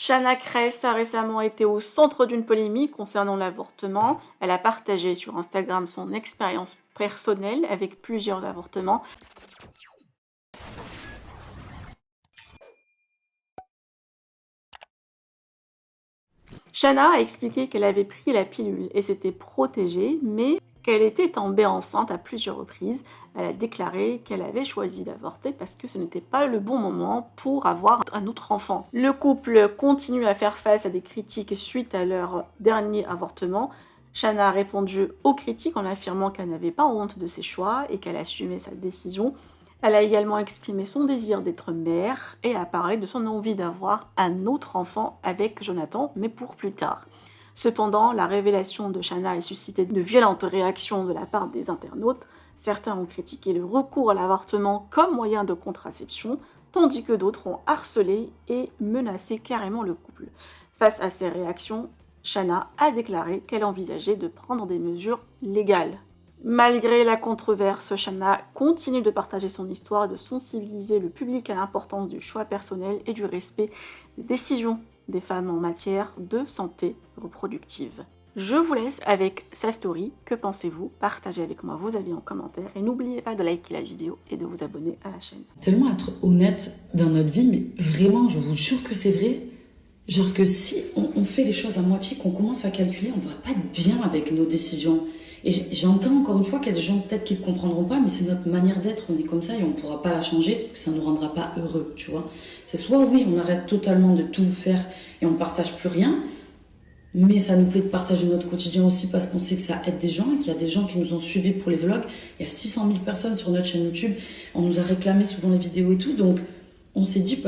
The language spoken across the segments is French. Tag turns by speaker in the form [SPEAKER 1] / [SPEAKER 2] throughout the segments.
[SPEAKER 1] Shanna Kress a récemment été au centre d'une polémique concernant l'avortement. Elle a partagé sur Instagram son expérience personnelle avec plusieurs avortements. Shanna a expliqué qu'elle avait pris la pilule et s'était protégée, mais qu'elle était tombée enceinte à plusieurs reprises. Elle a déclaré qu'elle avait choisi d'avorter parce que ce n'était pas le bon moment pour avoir un autre enfant. Le couple continue à faire face à des critiques suite à leur dernier avortement. Shanna a répondu aux critiques en affirmant qu'elle n'avait pas honte de ses choix et qu'elle assumait sa décision. Elle a également exprimé son désir d'être mère et a parlé de son envie d'avoir un autre enfant avec Jonathan, mais pour plus tard. Cependant, la révélation de Shanna a suscité de violentes réactions de la part des internautes. Certains ont critiqué le recours à l'avortement comme moyen de contraception, tandis que d'autres ont harcelé et menacé carrément le couple. Face à ces réactions, Shanna a déclaré qu'elle envisageait de prendre des mesures légales. Malgré la controverse, Shanna continue de partager son histoire et de sensibiliser le public à l'importance du choix personnel et du respect des décisions des femmes en matière de santé reproductive. Je vous laisse avec sa story. Que pensez-vous? Partagez avec moi vos avis en commentaire et n'oubliez pas de liker la vidéo et de vous abonner à la chaîne.
[SPEAKER 2] Tellement être honnête dans notre vie, mais vraiment, je vous jure que c'est vrai. Genre que si on fait les choses à moitié, qu'on commence à calculer, on va pas être bien avec nos décisions. Et j'entends encore une fois qu'il y a des gens peut-être qui ne comprendront pas, mais c'est notre manière d'être, on est comme ça et on ne pourra pas la changer parce que ça ne nous rendra pas heureux, tu vois. C'est soit oui, on arrête totalement de tout faire et on ne partage plus rien, mais ça nous plaît de partager notre quotidien aussi parce qu'on sait que ça aide des gens et qu'il y a des gens qui nous ont suivis pour les vlogs. Il y a 600 000 personnes sur notre chaîne YouTube, on nous a réclamé souvent les vidéos et tout, donc on s'est dit,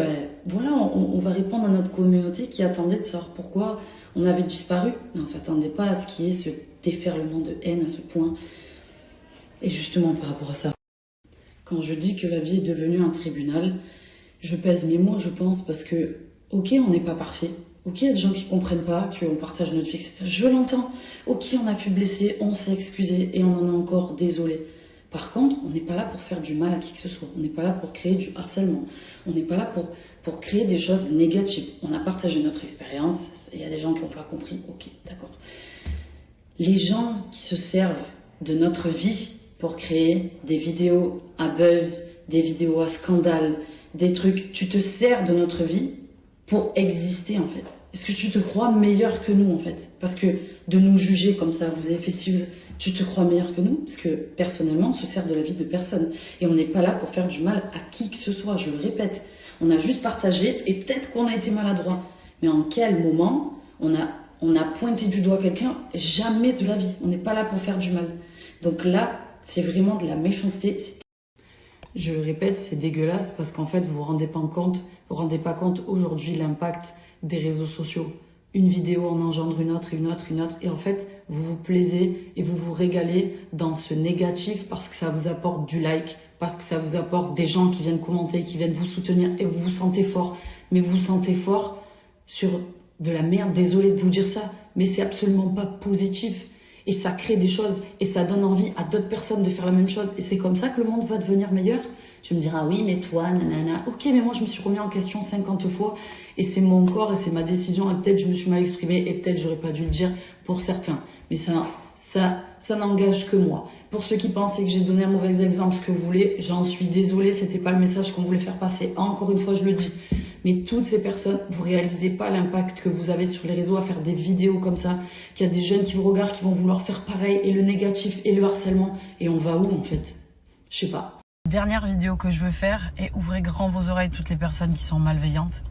[SPEAKER 2] voilà, on va répondre à notre communauté qui attendait de savoir pourquoi on avait disparu. On ne s'attendait pas à ce qu'il y ait ce déferlement de haine à ce point. Et justement par rapport à ça, quand je dis que la vie est devenue un tribunal, je pèse mes mots, je pense, parce que, ok, on n'est pas parfait. Ok, il y a des gens qui ne comprennent pas qu'on partage notre vie, etc. Je l'entends. Ok, on a pu blesser, on s'est excusé et on en est encore désolé. Par contre, on n'est pas là pour faire du mal à qui que ce soit. On n'est pas là pour créer du harcèlement. On n'est pas là pour créer des choses négatives. On a partagé notre expérience. Il y a des gens qui n'ont pas compris. Ok, d'accord. Les gens qui se servent de notre vie pour créer des vidéos à buzz, des vidéos à scandale, des trucs, tu te sers de notre vie pour exister en fait. Est-ce que tu te crois meilleur que nous en fait? Parce que de nous juger comme ça, vous avez fait ci, tu te crois meilleur que nous? Parce que personnellement, on se sert de la vie de personne. Et on n'est pas là pour faire du mal à qui que ce soit, je le répète. On a juste partagé et peut-être qu'on a été maladroit. Mais en quel moment on a pointé du doigt quelqu'un? Jamais de la vie. On n'est pas là pour faire du mal. Donc là, c'est vraiment de la méchanceté. Je le répète, c'est dégueulasse parce qu'en fait, vous vous rendez pas compte aujourd'hui l'impact des réseaux sociaux. Une vidéo en engendre une autre et une autre et une autre. Et en fait, vous vous plaisez et vous vous régalez dans ce négatif parce que ça vous apporte du like, parce que ça vous apporte des gens qui viennent commenter, qui viennent vous soutenir et vous vous sentez fort. Mais vous vous sentez fort sur de la merde. Désolée de vous dire ça, mais c'est absolument pas positif. Et ça crée des choses et ça donne envie à d'autres personnes de faire la même chose. Et c'est comme ça que le monde va devenir meilleur. Tu me diras, oui, mais toi, nanana. Ok, mais moi, je me suis remis en question 50 fois. Et c'est mon corps et c'est ma décision. Et peut-être je me suis mal exprimée et peut-être j'aurais pas dû le dire pour certains. Mais ça n'engage que moi. Pour ceux qui pensaient que j'ai donné un mauvais exemple, ce que vous voulez, j'en suis désolée. C'était pas le message qu'on voulait faire passer. Encore une fois, je le dis. Mais toutes ces personnes, vous réalisez pas l'impact que vous avez sur les réseaux à faire des vidéos comme ça, qu'il y a des jeunes qui vous regardent, qui vont vouloir faire pareil, et le négatif et le harcèlement. Et on va où en fait? Je sais pas.
[SPEAKER 3] Dernière vidéo que je veux faire, et ouvrez grand vos oreilles toutes les personnes qui sont malveillantes.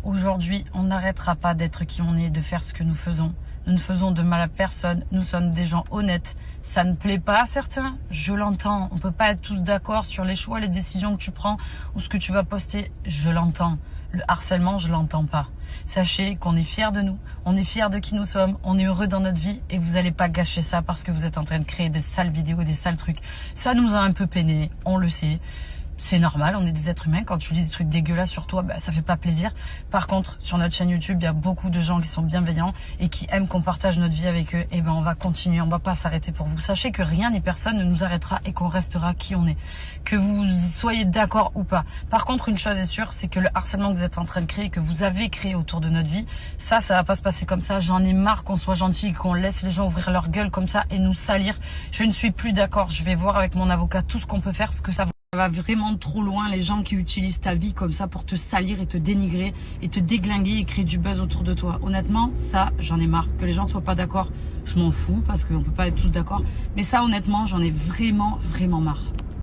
[SPEAKER 3] Aujourd'hui, on n'arrêtera pas d'être qui on est, de faire ce que nous faisons. Nous ne faisons de mal à personne, nous sommes des gens honnêtes. Ça ne plaît pas à certains, je l'entends. On peut pas être tous d'accord sur les choix, les décisions que tu prends ou ce que tu vas poster, je l'entends. Le harcèlement, je l'entends pas. Sachez qu'on est fiers de nous, on est fiers de qui nous sommes, on est heureux dans notre vie et vous allez pas gâcher ça parce que vous êtes en train de créer des sales vidéos et des sales trucs. Ça nous a un peu peiné, on le sait. c'est normal, on est des êtres humains. Quand tu lis des trucs dégueulasses sur toi, ça fait pas plaisir. Par contre, sur notre chaîne YouTube, il y a beaucoup de gens qui sont bienveillants et qui aiment qu'on partage notre vie avec eux. Et on va continuer, on va pas s'arrêter pour vous. Sachez que rien ni personne ne nous arrêtera et qu'on restera qui on est. Que vous soyez d'accord ou pas. Par contre, une chose est sûre, c'est que le harcèlement que vous êtes en train de créer, que vous avez créé autour de notre vie, ça va pas se passer comme ça. J'en ai marre qu'on soit gentil, qu'on laisse les gens ouvrir leur gueule comme ça et nous salir. Je ne suis plus d'accord. Je vais voir avec mon avocat tout ce qu'on peut faire parce que ça va vraiment trop loin, les gens qui utilisent ta vie comme ça pour te salir et te dénigrer et te déglinguer et créer du buzz autour de toi. Honnêtement, ça, j'en ai marre. Que les gens soient pas d'accord, je m'en fous parce qu'on peut pas être tous d'accord. Mais ça, honnêtement, j'en ai vraiment, vraiment marre.